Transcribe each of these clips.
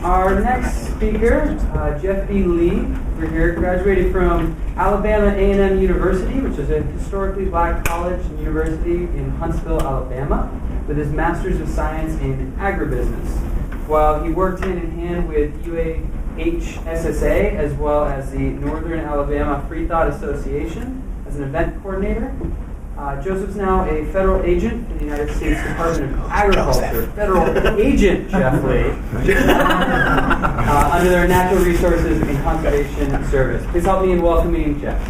Our next speaker, Jeph B. We're here, graduated from Alabama A&M University, which is a historically black college and university in Huntsville, Alabama, with his Master's of Science in Agribusiness. While he worked hand in hand with UAH SSA, as well as the Northern Alabama Free Thought Association, as an event coordinator. Joseph's now a federal agent in the United States Department of Agriculture. Federal agent, Jeph Lee, under their Natural Resources and Conservation Service. Please help me in welcoming Jeph.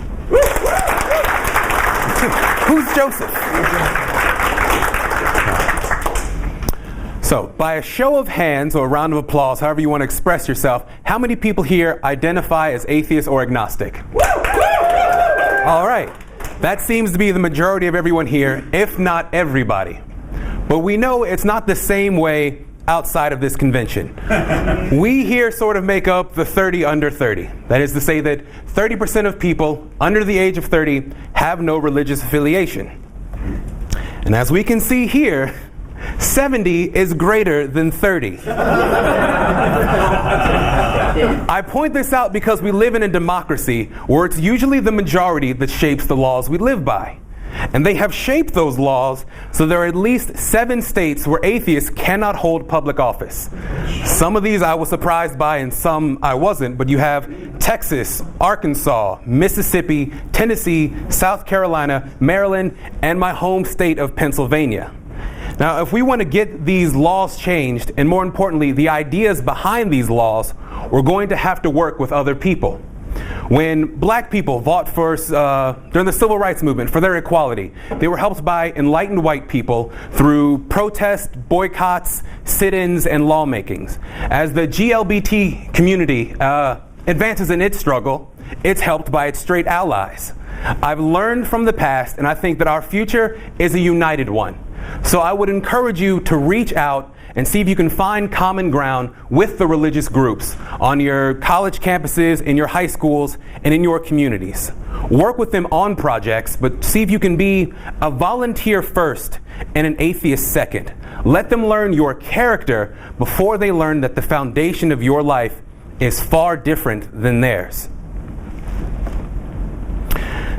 Who's Joseph? So, by a show of hands or a round of applause, however you want to express yourself, how many people here identify as atheist or agnostic? All right. That seems to be the majority of everyone here, if not everybody. But we know it's not the same way outside of this convention. We here sort of make up the 30 under 30. That is to say that 30% of people under the age of 30 have no religious affiliation. And as we can see here, 70 is greater than 30. I point this out because we live in a democracy where it's usually the majority that shapes the laws we live by. And they have shaped those laws so there are at least 7 states where atheists cannot hold public office. Some of these I was surprised by and some I wasn't, but you have Texas, Arkansas, Mississippi, Tennessee, South Carolina, Maryland, and my home state of Pennsylvania. Now, if we want to get these laws changed, and more importantly, the ideas behind these laws, we're going to have to work with other people. When black people fought during the civil rights movement for their equality, they were helped by enlightened white people through protests, boycotts, sit-ins, and lawmakings. As the GLBT community advances in its struggle, it's helped by its straight allies. I've learned from the past, and I think that our future is a united one. So I would encourage you to reach out and see if you can find common ground with the religious groups on your college campuses, in your high schools, and in your communities. Work with them on projects, but see if you can be a volunteer first and an atheist second. Let them learn your character before they learn that the foundation of your life is far different than theirs.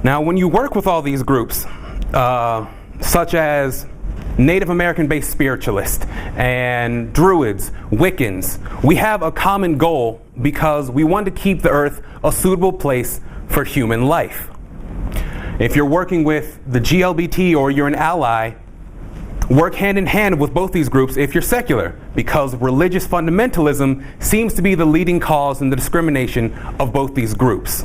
Now, when you work with all these groups, such as Native American-based spiritualists and Druids, Wiccans, we have a common goal because we want to keep the earth a suitable place for human life. If you're working with the GLBT or you're an ally, work hand in hand with both these groups if you're secular, because religious fundamentalism seems to be the leading cause in the discrimination of both these groups.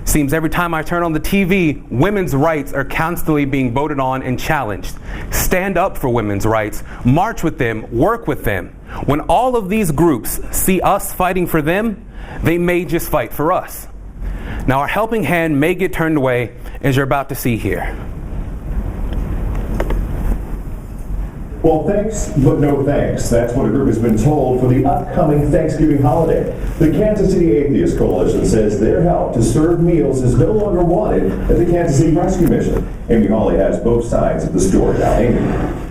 Seems every time I turn on the TV, women's rights are constantly being voted on and challenged. Stand up for women's rights, march with them, work with them. When all of these groups see us fighting for them, they may just fight for us. Now, our helping hand may get turned away, as you're about to see here. Well, thanks, but no thanks. That's what a group has been told for the upcoming Thanksgiving holiday. The Kansas City Atheist Coalition says their help to serve meals is no longer wanted at the Kansas City Rescue Mission. Amy Hawley has both sides of the story. Now, Amy.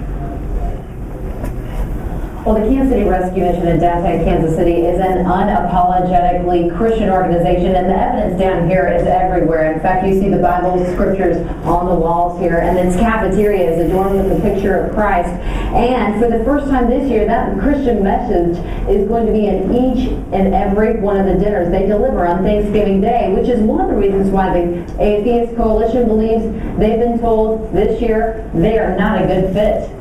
Well, the Kansas City Rescue Mission in downtown Kansas City is an unapologetically Christian organization, and the evidence down here is everywhere. In fact, you see the Bible scriptures on the walls here, and its cafeteria is adorned with the picture of Christ. And for the first time this year, that Christian message is going to be in each and every one of the dinners they deliver on Thanksgiving Day, which is one of the reasons why the Atheist Coalition believes they've been told this year they are not a good fit.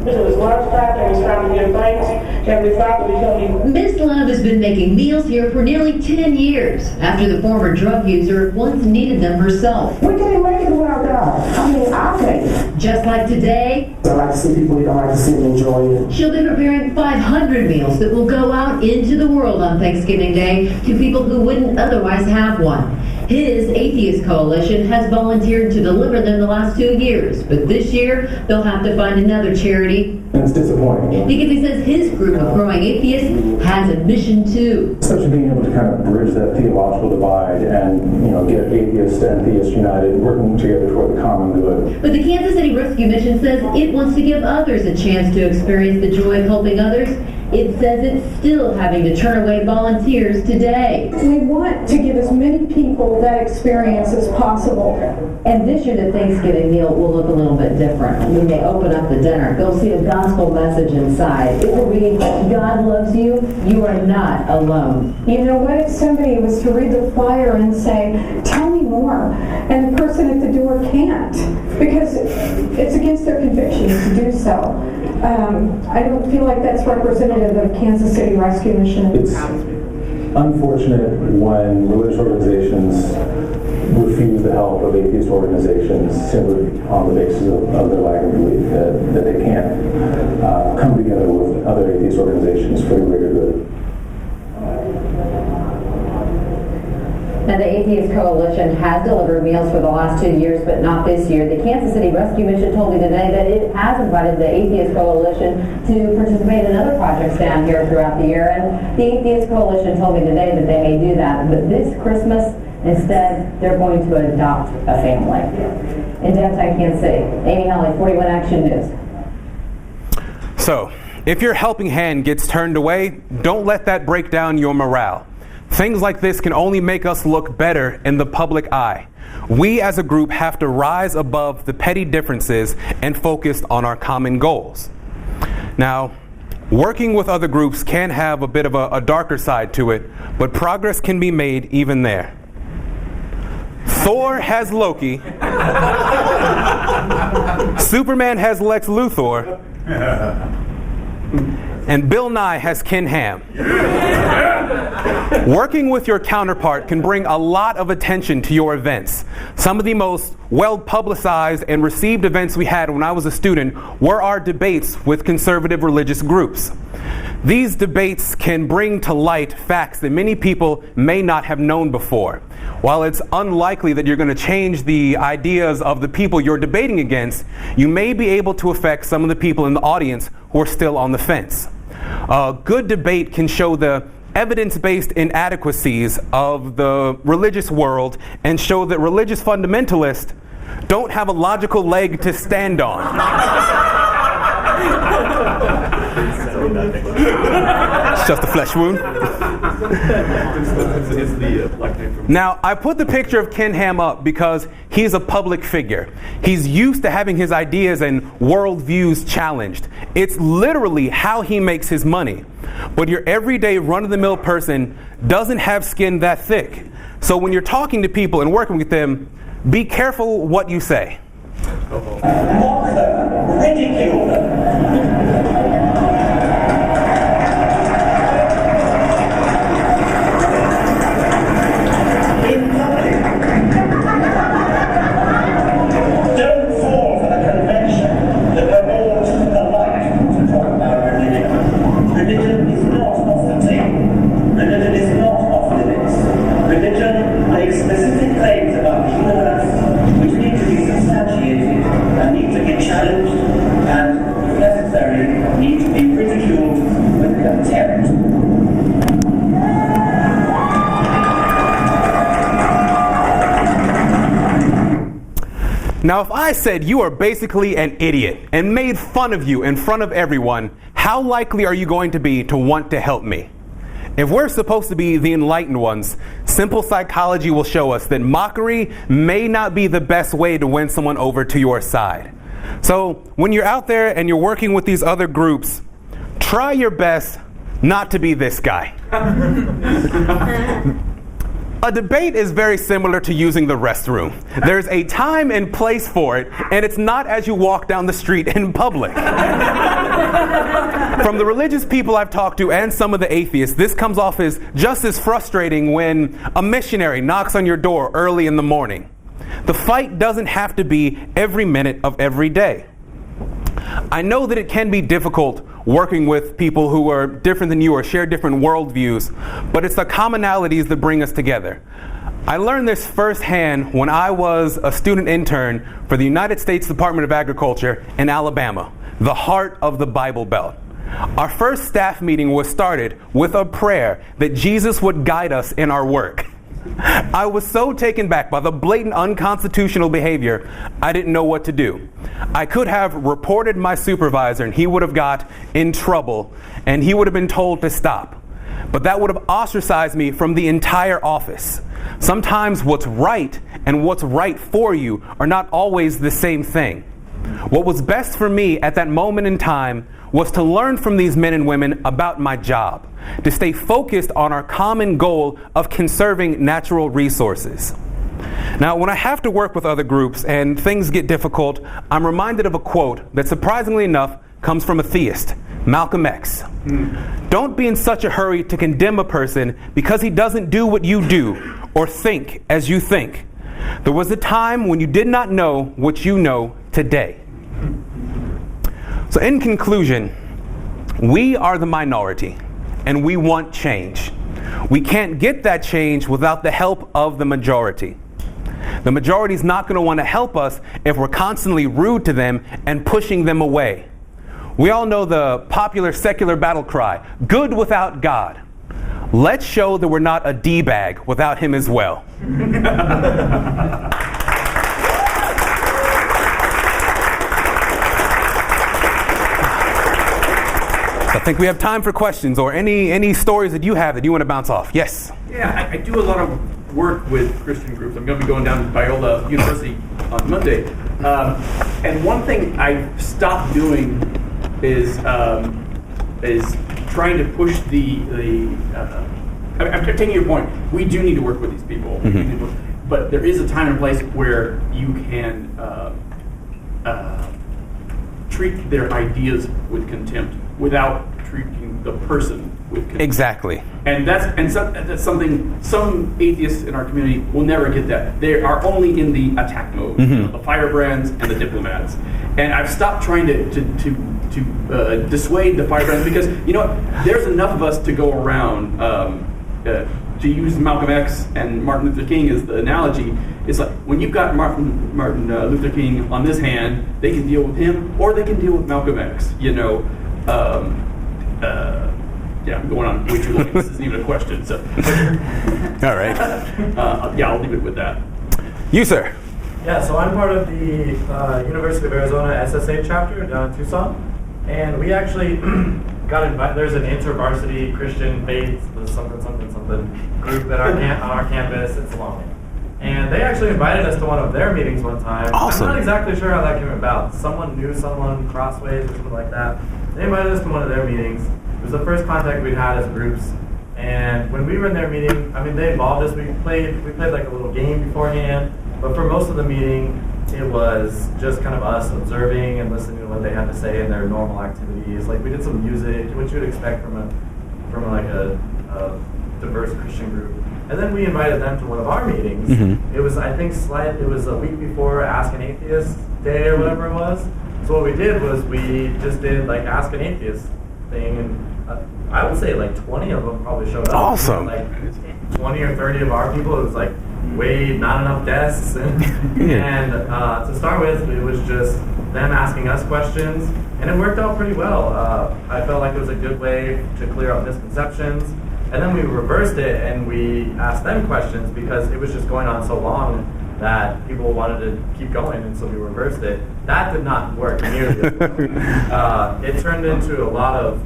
It was lunchtime and it's time to give thanks. Heavenly Father, we come to you. Miss Love has been making meals here for nearly 10 years after the former drug user once needed them herself. We can't make it without God. I mean, I can't. Just like today, I like to see people eat. I like to see them enjoy it. she'll be preparing 500 meals that will go out into the world on Thanksgiving Day to people who wouldn't otherwise have one. His Atheist Coalition has volunteered to deliver them the last 2 years, but this year they'll have to find another charity. And it's disappointing. Because he says his group of growing atheists has a mission too. Especially being able to kind of bridge that theological divide and, get atheists and theists united, working together toward the common good. But the Kansas City Rescue Mission says it wants to give others a chance to experience the joy of helping others It says it's still having to turn away volunteers today. We want to give as many people that experience as possible. And this year, the Thanksgiving meal will look a little bit different. When they open up the dinner, they'll see a gospel message inside. It will read, God loves you, you are not alone. You know, what if somebody was to read the flyer and say, tell me more, and the person at the door can't, because it's against their convictions to do so. I don't feel like that's representative of Kansas City Rescue Mission. It's unfortunate when religious organizations refuse the help of atheist organizations simply on the basis of their lack of belief that they can't come together with other atheist organizations for the greater good. Now, the Atheist Coalition has delivered meals for the last 2 years, but not this year. The Kansas City Rescue Mission told me today that it has invited the Atheist Coalition to participate in other projects down here throughout the year, and the Atheist Coalition told me today that they may do that, but this Christmas, instead, they're going to adopt a family. In downtown Kansas City, Amy Halley, 41 Action News. So, if your helping hand gets turned away, don't let that break down your morale. Things like this can only make us look better in the public eye. We as a group have to rise above the petty differences and focus on our common goals. Now, working with other groups can have a bit of a darker side to it, but progress can be made even there. Thor has Loki. Superman has Lex Luthor. And Bill Nye has Ken Ham. Working with your counterpart can bring a lot of attention to your events. Some of the most well-publicized and received events we had when I was a student were our debates with conservative religious groups. These debates can bring to light facts that many people may not have known before. While it's unlikely that you're going to change the ideas of the people you're debating against, you may be able to affect some of the people in the audience who are still on the fence. A good debate can show the evidence-based inadequacies of the religious world and show that religious fundamentalists don't have a logical leg to stand on. It's just a flesh wound. Now, I put the picture of Ken Ham up because he's a public figure. He's used to having his ideas and worldviews challenged. It's literally how he makes his money. But your everyday run-of-the-mill person doesn't have skin that thick. So when you're talking to people and working with them, be careful what you say. Mock them, ridicule them. Now, if I said you are basically an idiot and made fun of you in front of everyone, how likely are you going to be to want to help me? If we're supposed to be the enlightened ones, simple psychology will show us that mockery may not be the best way to win someone over to your side. So when you're out there and you're working with these other groups, try your best not to be this guy. A debate is very similar to using the restroom. There's a time and place for it, and it's not as you walk down the street in public. From the religious people I've talked to and some of the atheists, this comes off as just as frustrating when a missionary knocks on your door early in the morning. The fight doesn't have to be every minute of every day. I know that it can be difficult working with people who are different than you or share different worldviews, but it's the commonalities that bring us together. I learned this firsthand when I was a student intern for the United States Department of Agriculture in Alabama, the heart of the Bible Belt. Our first staff meeting was started with a prayer that Jesus would guide us in our work. I was so taken back by the blatant unconstitutional behavior, I didn't know what to do. I could have reported my supervisor and he would have got in trouble and he would have been told to stop. But that would have ostracized me from the entire office. Sometimes what's right and what's right for you are not always the same thing. What was best for me at that moment in time was to learn from these men and women about my job, to stay focused on our common goal of conserving natural resources. Now, when I have to work with other groups and things get difficult, I'm reminded of a quote that surprisingly enough comes from a theist, Malcolm X. Don't be in such a hurry to condemn a person because he doesn't do what you do or think as you think. There was a time when you did not know what you know today. So in conclusion, we are the minority and we want change. We can't get that change without the help of the majority. The majority is not going to want to help us if we're constantly rude to them and pushing them away. We all know the popular secular battle cry, good without God. Let's show that we're not a D-bag without him as well. I think we have time for questions or any stories that you have that you want to bounce off. Yes? Yeah, I do a lot of work with Christian groups. I'm going to be going down to Biola University on Monday. And one thing I've stopped doing is trying to push I'm taking your point. We do need to work with these people. Mm-hmm. But there is a time and place where you can treat their ideas with contempt without treating the person with contempt. Exactly. And that's something some atheists in our community will never get that. They are only in the attack mode, mm-hmm. The firebrands and the diplomats. And I've stopped trying to dissuade the firebrands because, you know what, there's enough of us to go around. To use Malcolm X and Martin Luther King as the analogy, it's like when you've got Martin Luther King on this hand, they can deal with him or they can deal with Malcolm X, you know. Yeah, I'm going on way too long. This isn't even a question. So, all right. Yeah, I'll leave it with that. You, sir. Yeah, so I'm part of the University of Arizona SSA chapter down in Tucson, and we actually got invited. There's an InterVarsity Christian faith, something group at on our campus. It's long, and they actually invited us to one of their meetings one time. Awesome. I'm not exactly sure how that came about. Someone knew someone crossways or something like that. They invited us to one of their meetings. It was the first contact we'd had as groups. And when we were in their meeting, I mean, they involved us. We played like a little game beforehand. But for most of the meeting, it was just kind of us observing and listening to what they had to say in their normal activities. Like we did some music, which you would expect from a diverse Christian group. And then we invited them to one of our meetings. Mm-hmm. It was, I think, it was a week before Ask an Atheist Day or whatever it was. So what we did was we just did like Ask an Atheist thing, and I would say like 20 of them probably showed up. Awesome. Like 20 or 30 of our people. It was like not enough desks, and to start with, it was just them asking us questions, and it worked out pretty well. I felt like it was a good way to clear up misconceptions, and then we reversed it and we asked them questions because it was just going on so long that people wanted to keep going, and so we reversed it. That did not work nearly as well. It turned into a lot of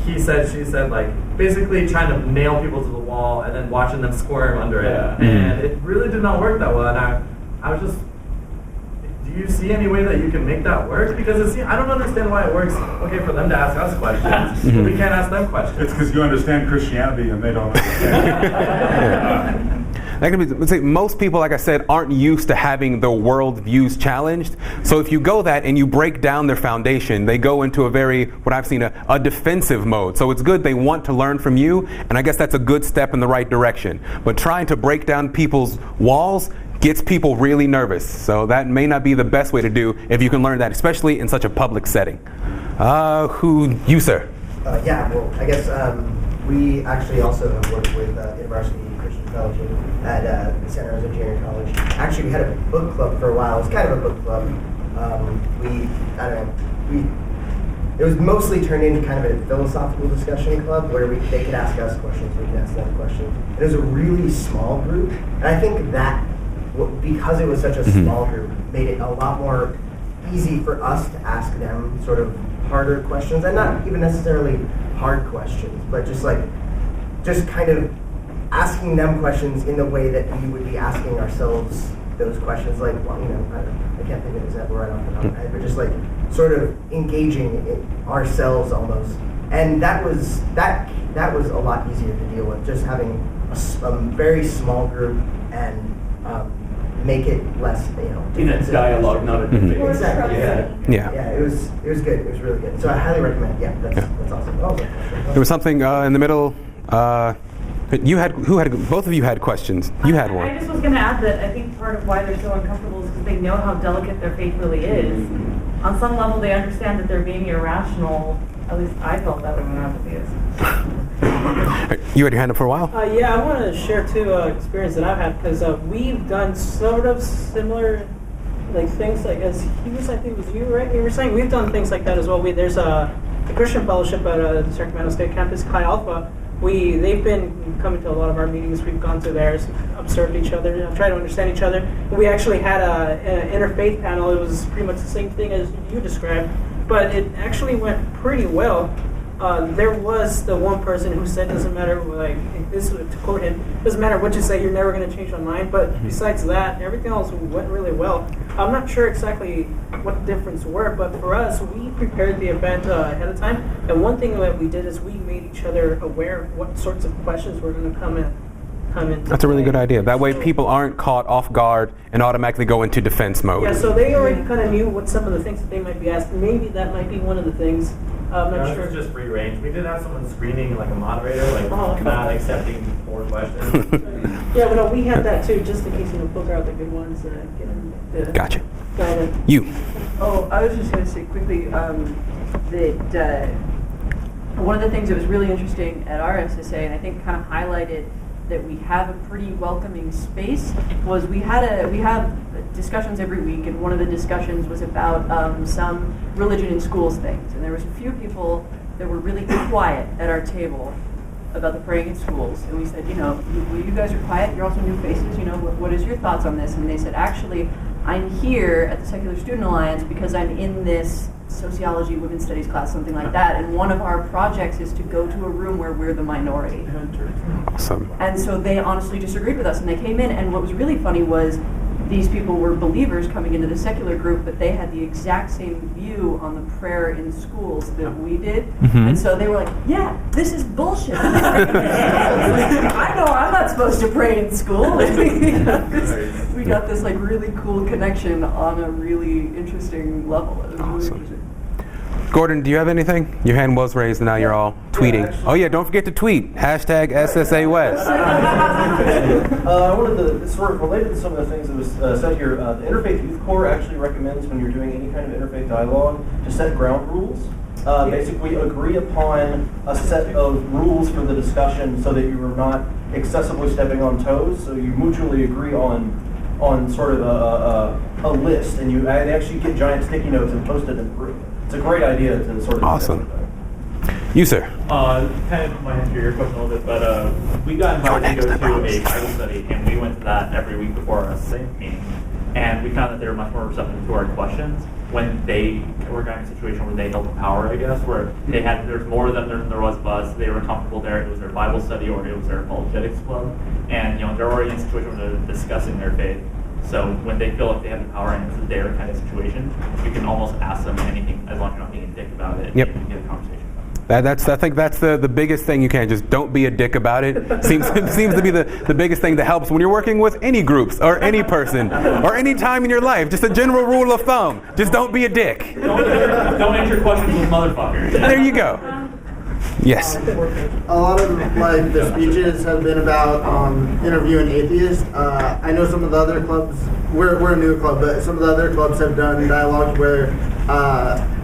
he said, she said, like basically trying to nail people to the wall and then watching them squirm under it. Mm-hmm. And it really did not work that well. And I was just, do you see any way that you can make that work? Because I don't understand why it works, okay, for them to ask us questions, but we can't ask them questions. It's because you understand Christianity and they don't understand. Let's say most people, like I said, aren't used to having their worldviews challenged. So if you go that and you break down their foundation, they go into what I've seen, a defensive mode. So it's good they want to learn from you, and I guess that's a good step in the right direction. But trying to break down people's walls gets people really nervous. So that may not be the best way to do if you can learn that, especially in such a public setting. You, sir? Yeah, well, I guess we actually also have worked with InterVarsity Christian Fellowship at Santa Rosa Junior College. Actually, we had a book club for a while. It was kind of a book club. it was mostly turned into kind of a philosophical discussion club where they could ask us questions, we could ask them questions. It was a really small group, and I think that because it was such a small group, made it a lot more easy for us to ask them sort of harder questions, and not even necessarily hard questions, but just kind of asking them questions in the way that we would be asking ourselves those questions, like, well, I can't think of an example right off the top of my head, but just like sort of engaging ourselves almost, and that was a lot easier to deal with, just having a very small group and make it less, in a dialogue, not a debate. Exactly. Yeah. Yeah. It was good. It was really good. So I highly recommend. Yeah, that's awesome. Oh, okay. There was something in the middle. Both of you had questions. You had one. I just was going to add that I think part of why they're so uncomfortable is because they know how delicate their faith really is. On some level, they understand that they're being irrational. At least I felt that way when I was atheist. You had your hand up for a while? Yeah, I want to share two experiences that I've had, because we've done sort of similar things, like as he was, I think it was you, right? You were saying we've done things like that as well. There's a Christian fellowship at the Sacramento State campus, Chi Alpha. They've been coming to a lot of our meetings. We've gone to theirs, observed each other, tried to understand each other. And we actually had an interfaith panel. It was pretty much the same thing as you described, but it actually went pretty well. There was the one person who said, doesn't matter, this to quote him, doesn't matter what you say, you're never going to change my mind. But besides that, everything else went really well. I'm not sure exactly what the difference were, but for us, we prepared the event ahead of time. And one thing that we did is we made each other aware of what sorts of questions were going to come in. That's a really good idea. That way people aren't caught off guard and automatically go into defense mode. Yeah, so they already kind of knew what some of the things that they might be asked. Maybe that might be one of the things. I'm not sure. It was just free range. We did have someone screening, like a moderator, not accepting 4 questions. Yeah, but no, we had that too, just in case filter out the good ones. Gotcha. Guidance. You. Oh, I was just going to say quickly that one of the things that was really interesting at our SSA, and I think kind of highlighted that we have a pretty welcoming space, was we have discussions every week, and one of the discussions was about some religion in schools things, and there was a few people that were really quiet at our table about the praying in schools, and we said, you guys are quiet, you're also new faces, what is your thoughts on this? And they said, actually, I'm here at the Secular Student Alliance because I'm in this sociology, women's studies class, something like that, and one of our projects is to go to a room where we're the minority. Awesome. And so they honestly disagreed with us, and they came in, and what was really funny was these people were believers coming into the secular group, but they had the exact same view on the prayer in schools that we did. And so they were like, yeah, this is bullshit. I know I'm not supposed to pray in school. We got this really cool connection on a really interesting level. It was really interesting. Gordon, do you have anything? Your hand was raised and now you're all tweeting. Don't forget to tweet. Hashtag SSA West. I wanted to, sort of related to some of the things that was said here, the Interfaith Youth Corps actually recommends when you're doing any kind of interfaith dialogue to set ground rules. Basically agree upon a set of rules for the discussion so that you are not excessively stepping on toes, so you mutually agree on sort of a list, and they actually get giant sticky notes and post it in the group. It's a great idea to sort of awesome. You, sir. Kind of might answer your question a little bit, but we got invited to go to a Bible study, and we went to that every week before our SSA meeting, and we found that they were much more receptive to our questions when they were in a situation where they held the power, I guess, where there's more of them than there was of us. They were comfortable there. It was their Bible study or it was their apologetics club, and they're already in a situation where they're discussing their faith. So when they feel like they have the power and it's their kind of situation, you can almost ask them anything as long as you're not being a dick about it. Yep. And you can get a conversation. I think that's the biggest thing you can. Just don't be a dick about it. Seems to be the biggest thing that helps when you're working with any groups or any person or any time in your life. Just a general rule of thumb. Just don't be a dick. Don't answer questions with motherfuckers. There you go. Yes. A lot of the speeches have been about interviewing atheists. I know some of the other clubs, we're a new club, but some of the other clubs have done dialogues where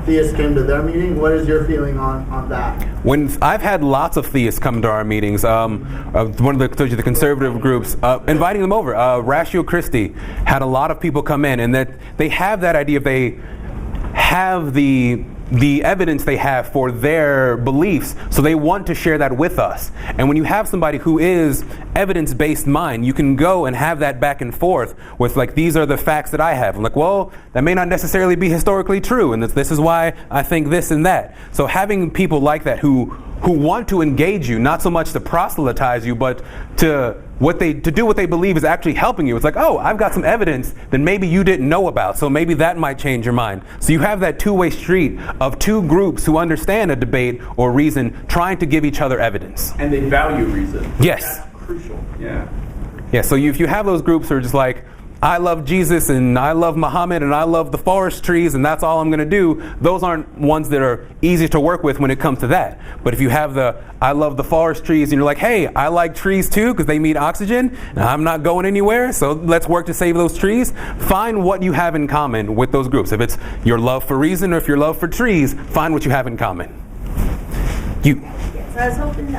theists came to their meeting. What is your feeling on that? When I've had lots of theists come to our meetings, one of the conservative groups, inviting them over. Ratio Christi had a lot of people come in, and that they have that idea. If they have the the evidence they have for their beliefs, so they want to share that with us. And when you have somebody who is evidence-based mind, you can go and have that back and forth with, like, these are the facts that I have. I'm like, well, that may not necessarily be historically true, and this is why I think this and that. So having people like that who want to engage you, not so much to proselytize you, but to do what they believe is actually helping you. It's like, oh, I've got some evidence that maybe you didn't know about, so maybe that might change your mind. So you have that two-way street of two groups who understand a debate or reason, trying to give each other evidence. And they value reason. Yes. That's crucial. Yeah. Yeah, so if you have those groups who are just like, I love Jesus and I love Muhammad and I love the forest trees and that's all I'm going to do, those aren't ones that are easy to work with when it comes to that. But if you have the I love the forest trees and you're like, hey, I like trees too because they need oxygen and I'm not going anywhere, so let's work to save those trees, find what you have in common with those groups. If it's your love for reason or if your love for trees, find what you have in common. You. Yes, I was hoping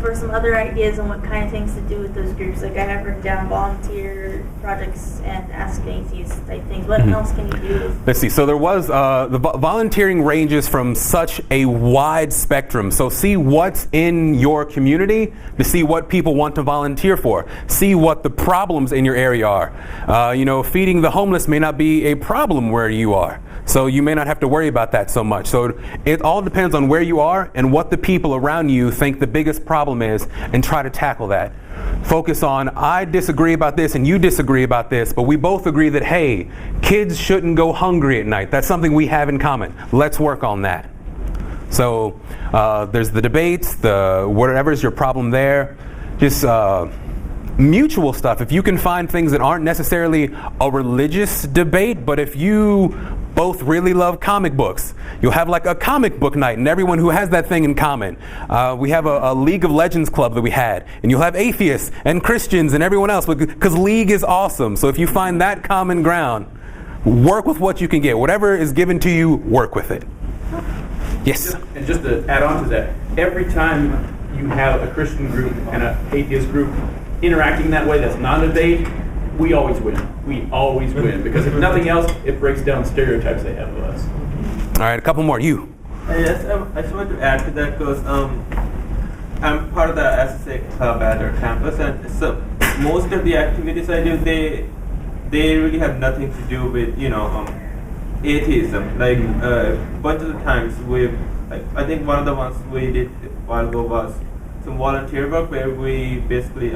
for some other ideas on what kind of things to do with those groups. Like I have written down volunteer projects and ask atheists type things. What else can you do? Let's see. So there was the volunteering ranges from such a wide spectrum. So see what's in your community to see what people want to volunteer for. See what the problems in your area are. Feeding the homeless may not be a problem where you are. So you may not have to worry about that so much. So it all depends on where you are and what the people around you think the biggest problem is, and try to tackle that. Focus on, I disagree about this and you disagree about this, but we both agree that, hey, kids shouldn't go hungry at night. That's something we have in common. Let's work on that. So there's the debates, whatever's your problem there. Just mutual stuff. If you can find things that aren't necessarily a religious debate, but if you both really love comic books, you'll have like a comic book night and everyone who has that thing in common. We have a League of Legends club that we had, and you'll have atheists and Christians and everyone else, because League is awesome. So if you find that common ground, work with what you can get. Whatever is given to you, work with it. Yes? And just to add on to that, every time you have a Christian group and an atheist group interacting that way, that's non-debate, we always win. We always win. Because if nothing else, it breaks down stereotypes they have of us. All right, a couple more. You. Yes, I just wanted to add to that because I'm part of the SSA club at our campus, and so most of the activities I do, they really have nothing to do with atheism. Like a bunch of the times I think one of the ones we did a while ago was some volunteer work where we basically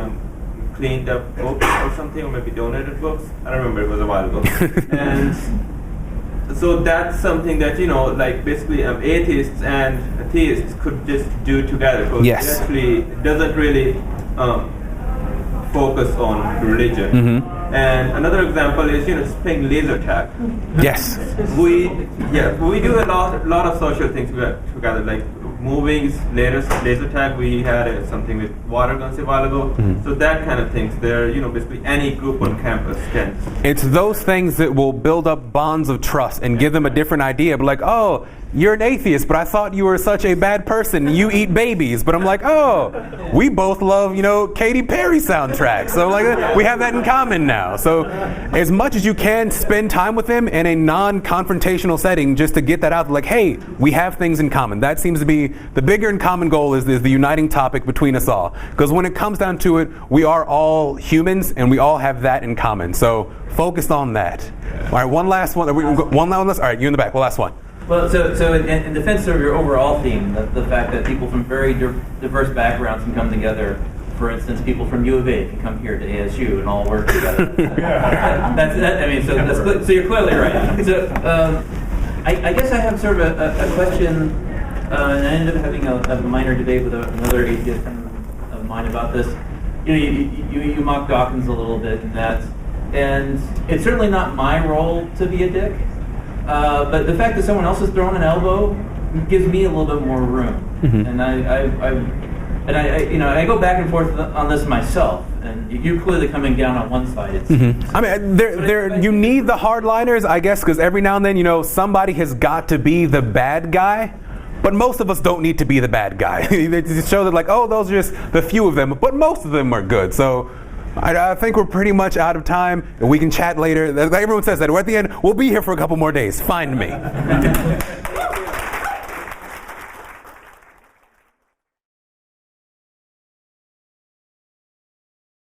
cleaned up books or something, or maybe donated books. I don't remember, it was a while ago. And so that's something that, basically atheists and theists could just do together. Because yes. It actually doesn't really focus on religion. Mm-hmm. And another example is, just playing laser tag. Yes. We do a lot of social things together, like movies, laser tag. We had something with water guns a while ago. Mm-hmm. So that kind of things. There, basically any group on campus can. It's those things that will build up bonds of trust and give them a different idea. But like, oh, you're an atheist, but I thought you were such a bad person. You eat babies. But I'm like, oh, we both love, Katy Perry soundtracks. So like, we have that in common now. So as much as you can, spend time with them in a non-confrontational setting just to get that out. Like, hey, we have things in common. That seems to be the bigger and common goal is the uniting topic between us all. Because when it comes down to it, we are all humans and we all have that in common. So focus on that. All right, one last one. One last. All right, you in the back. One last one. Well, so in defense of your overall theme, the fact that people from very diverse backgrounds can come together. For instance, people from U of A can come here to ASU and all work together. So you're clearly right. So I guess I have sort of a question, and I ended up having a minor debate with another atheist friend of mine about this. You mock Dawkins a little bit in that, and it's certainly not my role to be a dick. But the fact that someone else is throwing an elbow gives me a little bit more room, mm-hmm. and I go back and forth on this myself. And you're clearly coming down on one side. Mm-hmm. I mean, you need the hardliners, I guess, because every now and then, somebody has got to be the bad guy. But most of us don't need to be the bad guy. They just show that, like, oh, those are just the few of them. But most of them are good. So I think we're pretty much out of time. And we can chat later. Everyone says that. We're at the end. We'll be here for a couple more days. Find me.